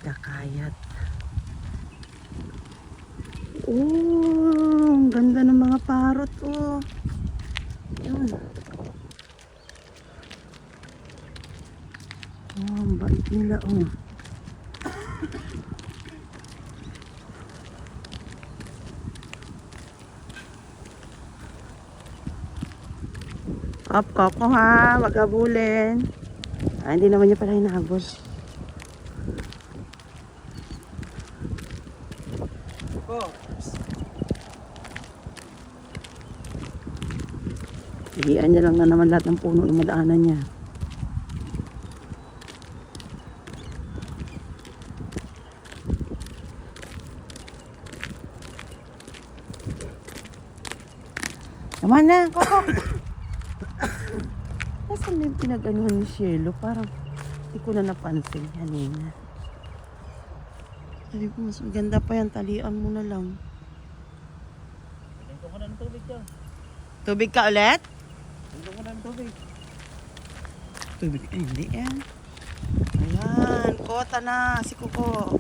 nagkakayat. Oh, ang ganda ng mga parot, oh. Yun. Oh, ang bait nila, oh. Up, Coco, ha? Wag habulin. Ah, hindi naman niya pala hinahabol. Higian niya lang na naman lahat ng puno yung madaanan niya. Naman na, Coco! Nasaan yung pinag-anuhan ni Cielo? Parang hindi ko na napansin kanina. Sabi ko, mas maganda pa yan. Talian mo na lang. Ito ko na ng tubig dyan. Tubig ka ulit? Ito ko na ng tubig. Tubig? Eh, hindi yan. Ayan, kota na si Coco.